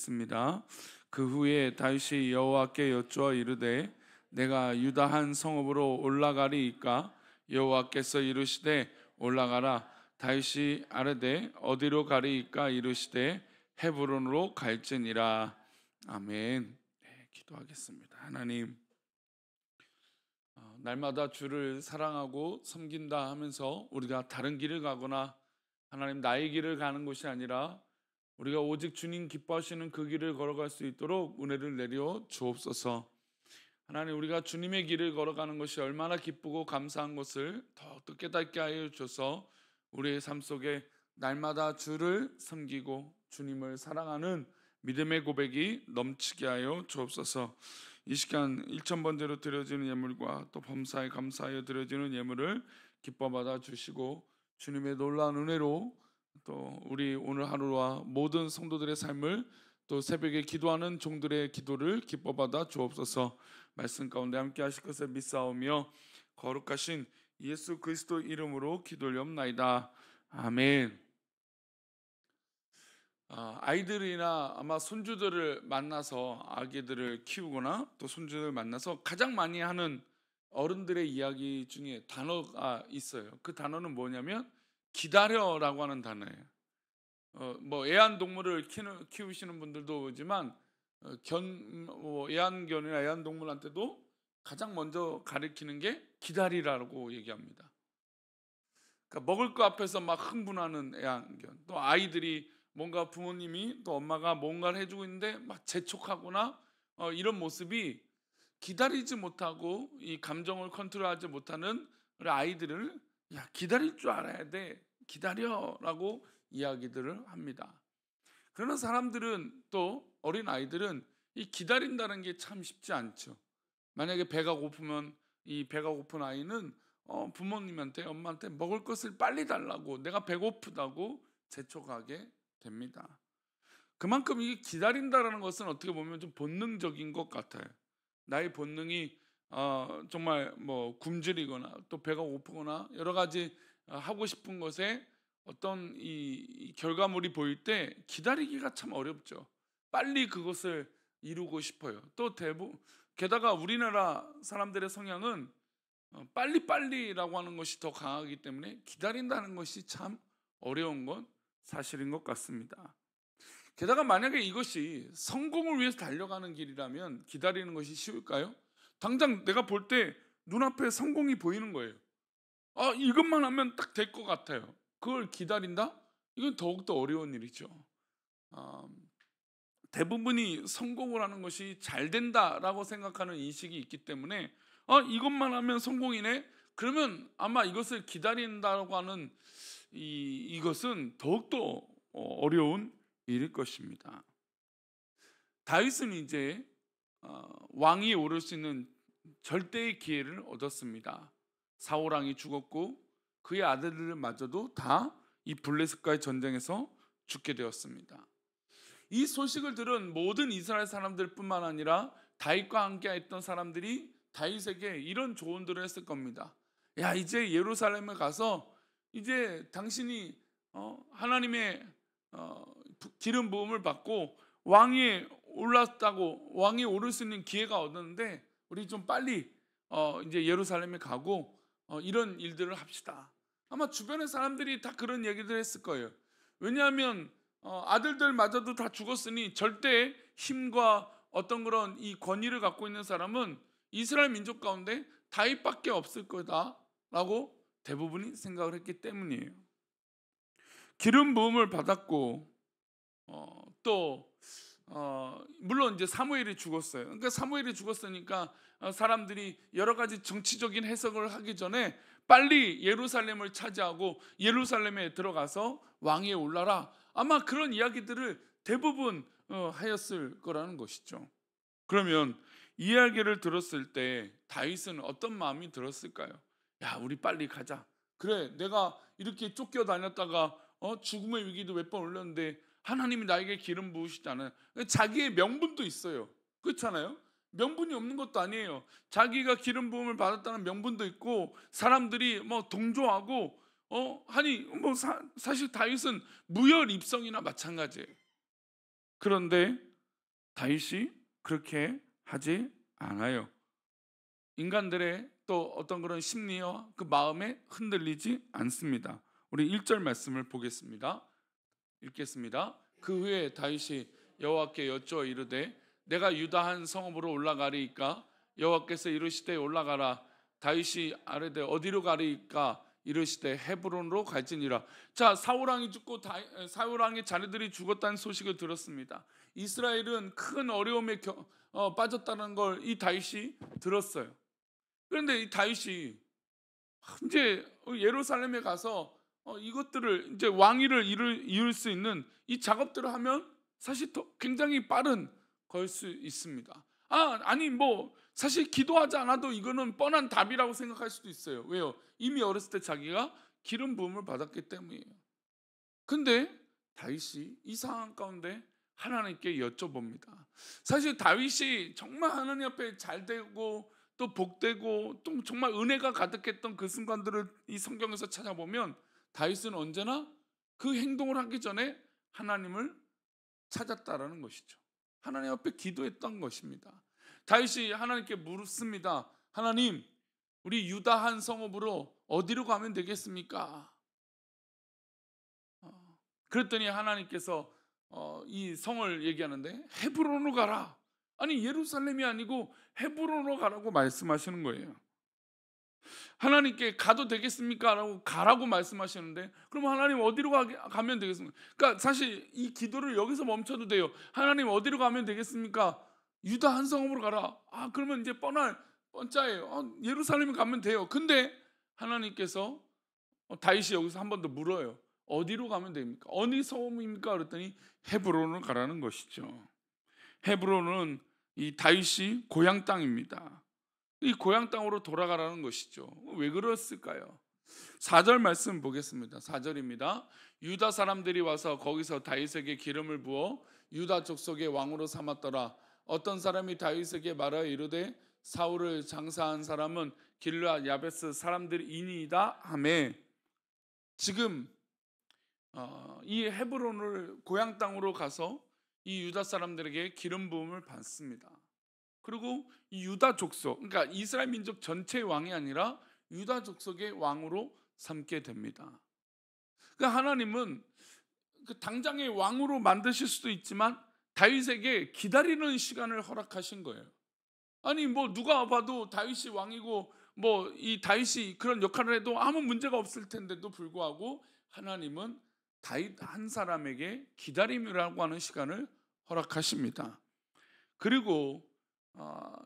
읽습니다. 그 후에 다윗이 여호와께 여쭈어 이르되 내가 유다 한 성읍으로 올라가리이까? 여호와께서 이르시되 올라가라. 다윗이 아뢰되 어디로 가리이까? 이르시되 헤브론으로 갈지니라. 아멘. 네, 기도하겠습니다. 하나님, 날마다 주를 사랑하고 섬긴다 하면서 우리가 다른 길을 가거나 하나님 나의 길을 가는 것이 아니라 우리가 오직 주님 기뻐하시는 그 길을 걸어갈 수 있도록 은혜를 내려 주옵소서. 하나님, 우리가 주님의 길을 걸어가는 것이 얼마나 기쁘고 감사한 것을 더욱더 깨닫게 하여 주셔서 우리의 삶 속에 날마다 주를 섬기고 주님을 사랑하는 믿음의 고백이 넘치게 하여 주옵소서. 이 시간 1,000번대로 드려지는 예물과 또 범사에 감사하여 드려지는 예물을 기뻐 받아 주시고 주님의 놀라운 은혜로 또 우리 오늘 하루와 모든 성도들의 삶을 또 새벽에 기도하는 종들의 기도를 기뻐 받아 주옵소서. 말씀 가운데 함께 하실 것을 믿사오며 거룩하신 예수 그리스도 이름으로 기도하옵나이다. 아멘. 아이들이나 아마 손주들을 만나서 아기들을 키우거나 또 손주들을 만나서 가장 많이 하는 어른들의 이야기 중에 단어가 있어요. 그 단어는 뭐냐면 기다려라고 하는 단어예요. 뭐 애완동물을 키우시는 분들도 오지만 애완견이나 애완동물한테도 가장 먼저 가르치는 게 기다리라고 얘기합니다. 그러니까 먹을 거 앞에서 막 흥분하는 애완견, 또 아이들이 뭔가 부모님이 또 엄마가 뭔가를 해주고 있는데 막 재촉하거나 이런 모습이 기다리지 못하고 이 감정을 컨트롤하지 못하는 우리 아이들을 야, 기다릴 줄 알아야 돼, 기다려라고 이야기들을 합니다. 그러나 사람들은 또 어린 아이들은 이 기다린다는 게 참 쉽지 않죠. 만약에 배가 고프면 이 배가 고픈 아이는 부모님한테 엄마한테 먹을 것을 빨리 달라고 내가 배고프다고 재촉하게 됩니다. 그만큼 이게 기다린다라는 것은 어떻게 보면 좀 본능적인 것 같아요. 나의 본능이 정말 뭐 굶주리거나 또 배가 고프거나 여러 가지 하고 싶은 것에 어떤 이 결과물이 보일 때 기다리기가 참 어렵죠. 빨리 그것을 이루고 싶어요. 또 게다가 우리나라 사람들의 성향은 빨리빨리라고 하는 것이 더 강하기 때문에 기다린다는 것이 참 어려운 건 사실인 것 같습니다. 게다가 만약에 이것이 성공을 위해서 달려가는 길이라면 기다리는 것이 쉬울까요? 당장 내가 볼 때 눈앞에 성공이 보이는 거예요. 이것만 하면 딱 될 것 같아요. 그걸 기다린다? 이건 더욱더 어려운 일이죠. 대부분이 성공을 하는 것이 잘 된다라고 생각하는 인식이 있기 때문에 이것만 하면 성공이네? 그러면 아마 이것을 기다린다고 하는 이것은 더욱더 어려운 일일 것입니다. 다윗은 이제 왕위에 오를 수 있는 절대의 기회를 얻었습니다. 사울 왕이 죽었고 그의 아들들마저도 다 이 블레셋과의 전쟁에서 죽게 되었습니다. 이 소식을 들은 모든 이스라엘 사람들뿐만 아니라 다윗과 함께 했던 사람들이 다윗에게 이런 조언들을 했을 겁니다. 야, 이제 예루살렘에 가서 이제 당신이 하나님의 기름 부음을 받고 왕위에 올랐다고, 왕위에 오를 수 있는 기회가 얻었는데 우리 좀 빨리 이제 예루살렘에 가고 이런 일들을 합시다. 아마 주변의 사람들이 다 그런 얘기들 했을 거예요. 왜냐하면 아들들마저도 다 죽었으니 절대 힘과 어떤 그런 이 권위를 갖고 있는 사람은 이스라엘 민족 가운데 다윗밖에 없을 거다라고 대부분이 생각을 했기 때문이에요. 기름 부음을 받았고 또 물론 이제 사무엘이 죽었어요. 그러니까 사무엘이 죽었으니까 사람들이 여러 가지 정치적인 해석을 하기 전에 빨리 예루살렘을 차지하고 예루살렘에 들어가서 왕위에 올라라, 아마 그런 이야기들을 대부분 하였을 거라는 것이죠. 그러면 이 이야기를 들었을 때 다윗은 어떤 마음이 들었을까요? 야, 우리 빨리 가자. 그래, 내가 이렇게 쫓겨 다녔다가 죽음의 위기도 몇 번 올렸는데 하나님이 나에게 기름 부으시잖아요. 자기의 명분도 있어요. 그렇잖아요. 명분이 없는 것도 아니에요. 자기가 기름 부음을 받았다는 명분도 있고 사람들이 뭐 동조하고 사실 다윗은 무혈 입성이나 마찬가지예요. 그런데 다윗이 그렇게 하지 않아요. 인간들의 또 어떤 그런 심리와 그 마음에 흔들리지 않습니다. 우리 1절 말씀을 보겠습니다. 읽겠습니다. 그 후에 다윗이 여호와께 여쭈어 이르되 내가 유다 한 성읍으로 올라가리이까? 여호와께서 이르시되 올라가라. 다윗이 아뢰되 어디로 가리이까? 이르시되 헤브론으로 갈지니라. 자, 사울 왕이 죽고 사울 왕의 자녀들이 죽었다는 소식을 들었습니다. 이스라엘은 큰 어려움에 빠졌다는 걸 이 다윗이 들었어요. 그런데 이 다윗이 이제 예루살렘에 가서 이것들을 이제 왕위를 이룰 수 있는 이 작업들을 하면 사실 더 굉장히 빠른 걸 수 있습니다. 아니 뭐 사실 기도하지 않아도 이거는 뻔한 답이라고 생각할 수도 있어요. 왜요? 이미 어렸을 때 자기가 기름 부음을 받았기 때문이에요. 근데 다윗이 이 상황 가운데 하나님께 여쭤봅니다. 사실 다윗이 정말 하나님 앞에 잘 되고 또 복되고 또 정말 은혜가 가득했던 그 순간들을 이 성경에서 찾아보면 다윗은 언제나 그 행동을 하기 전에 하나님을 찾았다라는 것이죠. 하나님 앞에 기도했던 것입니다. 다윗이 하나님께 물었습니다. 하나님, 우리 유다 한 성읍으로 어디로 가면 되겠습니까? 그랬더니 하나님께서 이 성을 얘기하는데 헤브론으로 가라. 아니 예루살렘이 아니고 헤브론으로 가라고 말씀하시는 거예요. 하나님께 가도 되겠습니까? 라고 가라고 말씀하시는데 그럼 하나님 어디로 가면 되겠습니까? 그러니까 사실 이 기도를 여기서 멈춰도 돼요. 하나님 어디로 가면 되겠습니까? 유다 한 성읍으로 가라. 그러면 이제 뻔짜예요. 예루살렘에 가면 돼요. 근데 하나님께서 다윗이 여기서 한 번 더 물어요. 어디로 가면 됩니까? 어느 성읍입니까? 그랬더니 헤브론으로 가라는 것이죠. 헤브론은 이 다윗이 고향 땅입니다. 이 고향 땅으로 돌아가라는 것이죠. 왜 그랬을까요? 4절 말씀 보겠습니다. 4절입니다. 유다 사람들이 와서 거기서 다윗에게 기름을 부어 유다 족속의 왕으로 삼았더라. 어떤 사람이 다윗에게 말하여 이르되 사울을 장사한 사람은 길르앗 야베스 사람들이니이다 하매, 지금 이 헤브론을 고향 땅으로 가서 이 유다 사람들에게 기름 부음을 받습니다. 그리고 이 유다 족속, 그러니까 이스라엘 민족 전체의 왕이 아니라 유다 족속의 왕으로 삼게 됩니다. 그러니까 하나님은 그 당장의 왕으로 만드실 수도 있지만 다윗에게 기다리는 시간을 허락하신 거예요. 아니 뭐 누가 봐도 다윗이 왕이고 뭐 이 다윗이 그런 역할을 해도 아무 문제가 없을 텐데도 불구하고 하나님은 다윗 한 사람에게 기다림이라고 하는 시간을 허락하십니다. 그리고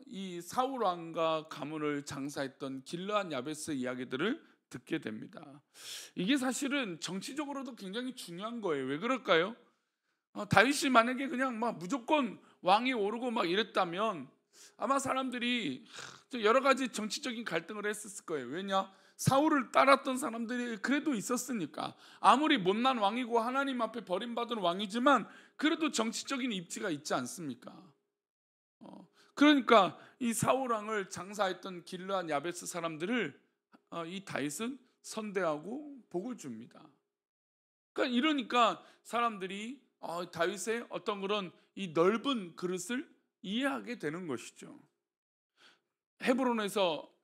이 사울 왕과 가문을 장사했던 길르앗 야베스 이야기들을 듣게 됩니다. 이게 사실은 정치적으로도 굉장히 중요한 거예요. 왜 그럴까요? 다윗이 만약에 그냥 막 무조건 왕이 오르고 막 이랬다면 아마 사람들이 여러 가지 정치적인 갈등을 했었을 거예요. 왜냐? 사울을 따랐던 사람들이 그래도 있었으니까. 아무리 못난 왕이고 하나님 앞에 버림받은 왕이지만 그래도 정치적인 입지가 있지 않습니까? 그러니까 이 사울 왕을 장사했던 길르앗 야베스 사람들을 이 다윗은 선대하고 복을 줍니다. 그러니까 이러니까 사람들이 다윗의 어떤 그런 이 넓은 그릇을 이해하게 되는 것이죠. 헤브론에서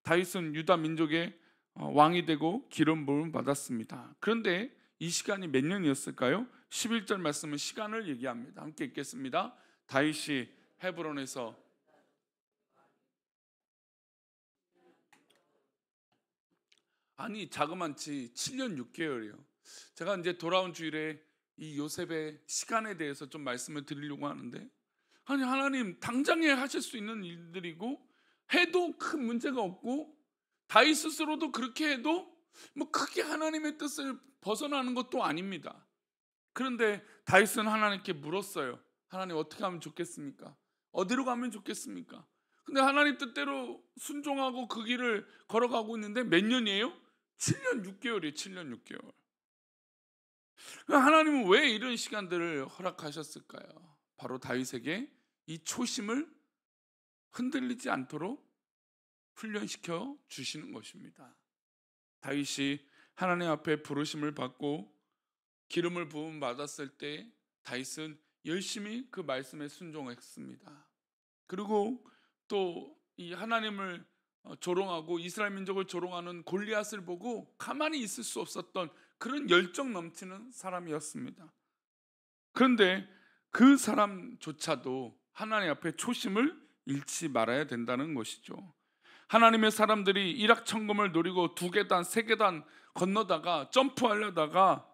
다윗은 유다 민족의 왕이 되고 기름 부음을 받았습니다. 그런데 이 시간이 몇 년이었을까요? 11절 말씀은 시간을 얘기합니다. 함께 읽겠습니다. 다윗이 헤브론에서 자그만치 7년 6개월이요. 제가 이제 돌아온 주일에 이 요셉의 시간에 대해서 좀 말씀을 드리려고 하는데, 아니 하나님 당장에 하실 수 있는 일들이고 해도 큰 문제가 없고 다윗 스스로도 그렇게 해도 뭐 크게 하나님의 뜻을 벗어나는 것도 아닙니다. 그런데 다윗은 하나님께 물었어요. 하나님 어떻게 하면 좋겠습니까? 어디로 가면 좋겠습니까? 근데 하나님 뜻대로 순종하고 그 길을 걸어가고 있는데 몇 년이에요? 7년 6개월이에요. 7년 6개월. 하나님은 왜 이런 시간들을 허락하셨을까요? 바로 다윗에게 이 초심을 흔들리지 않도록 훈련시켜 주시는 것입니다. 다윗이 하나님 앞에 부르심을 받고 기름을 부음 받았을 때 다윗은 열심히 그 말씀에 순종했습니다. 그리고 또 이 하나님을 조롱하고 이스라엘 민족을 조롱하는 골리앗을 보고 가만히 있을 수 없었던 그런 열정 넘치는 사람이었습니다. 그런데 그 사람조차도 하나님 앞에 초심을 잃지 말아야 된다는 것이죠. 하나님의 사람들이 일확천금을 노리고 2계단, 3계단 건너다가 점프하려다가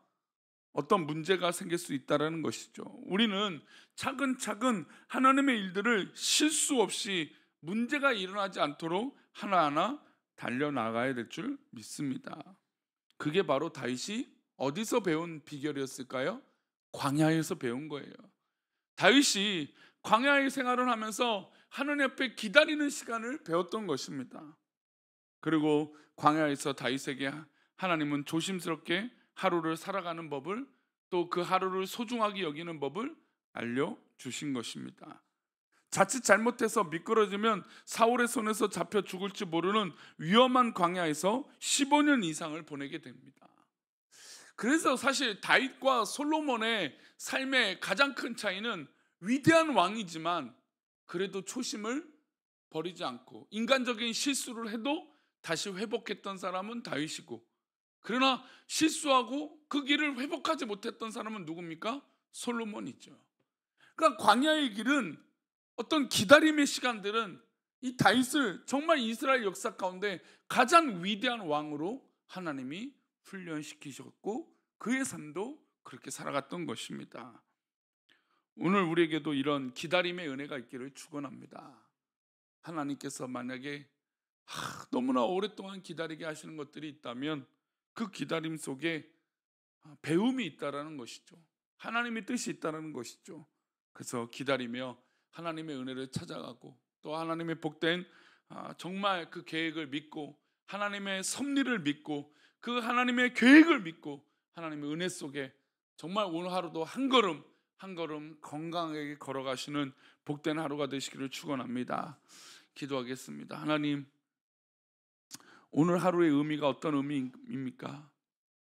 어떤 문제가 생길 수 있다는 것이죠. 우리는 차근차근 하나님의 일들을 실수 없이 문제가 일어나지 않도록 하나하나 달려나가야 될 줄 믿습니다. 그게 바로 다윗이 어디서 배운 비결이었을까요? 광야에서 배운 거예요. 다윗이 광야의 생활을 하면서 하나님 앞에 기다리는 시간을 배웠던 것입니다. 그리고 광야에서 다윗에게 하나님은 조심스럽게 하루를 살아가는 법을, 또 그 하루를 소중하게 여기는 법을 알려주신 것입니다. 자칫 잘못해서 미끄러지면 사울의 손에서 잡혀 죽을지 모르는 위험한 광야에서 15년 이상을 보내게 됩니다. 그래서 사실 다윗과 솔로몬의 삶의 가장 큰 차이는 위대한 왕이지만 그래도 초심을 버리지 않고 인간적인 실수를 해도 다시 회복했던 사람은 다윗이고, 그러나 실수하고 그 길을 회복하지 못했던 사람은 누굽니까? 솔로몬이죠. 그러니까 광야의 길은, 어떤 기다림의 시간들은 이 다윗을 정말 이스라엘 역사 가운데 가장 위대한 왕으로 하나님이 훈련시키셨고 그의 삶도 그렇게 살아갔던 것입니다. 오늘 우리에게도 이런 기다림의 은혜가 있기를 축원합니다. 하나님께서 만약에 너무나 오랫동안 기다리게 하시는 것들이 있다면 그 기다림 속에 배움이 있다라는 것이죠. 하나님의 뜻이 있다라는 것이죠. 그래서 기다리며 하나님의 은혜를 찾아가고 또 하나님의 복된 정말 그 계획을 믿고 하나님의 섭리를 믿고 그 하나님의 계획을 믿고 하나님의 은혜 속에 정말 오늘 하루도 한 걸음 한 걸음 건강하게 걸어가시는 복된 하루가 되시기를 축원합니다. 기도하겠습니다. 하나님, 오늘 하루의 의미가 어떤 의미입니까?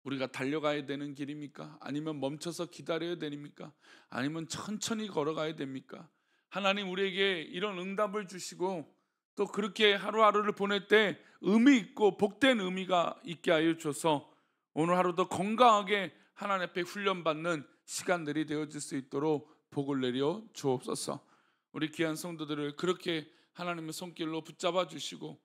우리가 달려가야 되는 길입니까? 아니면 멈춰서 기다려야 됩니까? 아니면 천천히 걸어가야 됩니까? 하나님, 우리에게 이런 응답을 주시고 또 그렇게 하루하루를 보낼 때 의미 있고 복된 의미가 있게 하여 주셔서 오늘 하루도 건강하게 하나님 앞에 훈련받는 시간들이 되어질 수 있도록 복을 내려 주옵소서. 우리 귀한 성도들을 그렇게 하나님의 손길로 붙잡아 주시고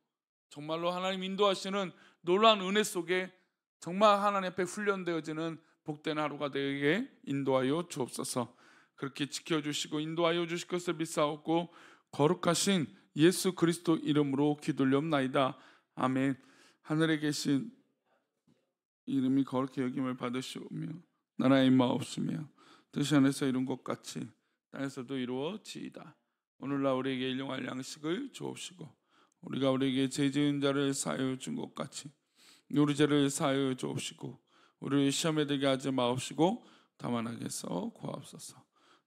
정말로 하나님 인도하시는 놀라운 은혜 속에 정말 하나님 앞에 훈련되어지는 복된 하루가 되게 인도하여 주옵소서. 그렇게 지켜주시고 인도하여 주실 것을 믿사옵고 거룩하신 예수 그리스도 이름으로 기도올리옵나이다. 아멘. 하늘에 계신 이름이 거룩히 여김을 받으시오며 나라의 마옵시며 뜻이 하늘에서 이룬 것 같이 땅에서도 이루어지이다. 오늘날 우리에게 일용할 양식을 주옵시고 우리가 우리에게 죄 지은 자를 사하여 준 것 같이 우리 죄를 사하여 주옵시고 우리를 시험에 들게 하지 마옵시고 다만 악에서 구하옵소서.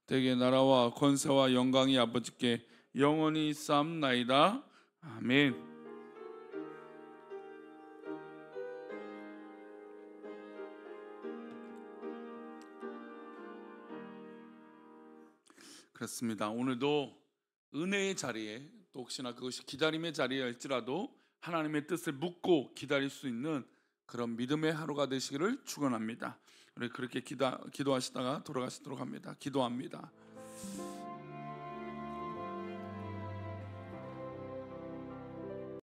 대개 나라와 권세와 영광이 아버지께 영원히 쌓옵나이다. 아멘. 그렇습니다. 오늘도 은혜의 자리에 또 혹시나 그것이 기다림의 자리일지라도 하나님의 뜻을 묻고 기다릴 수 있는 그런 믿음의 하루가 되시기를 축원합니다. 우리 그렇게 기도하시다가 돌아가시도록 합니다. 기도합니다.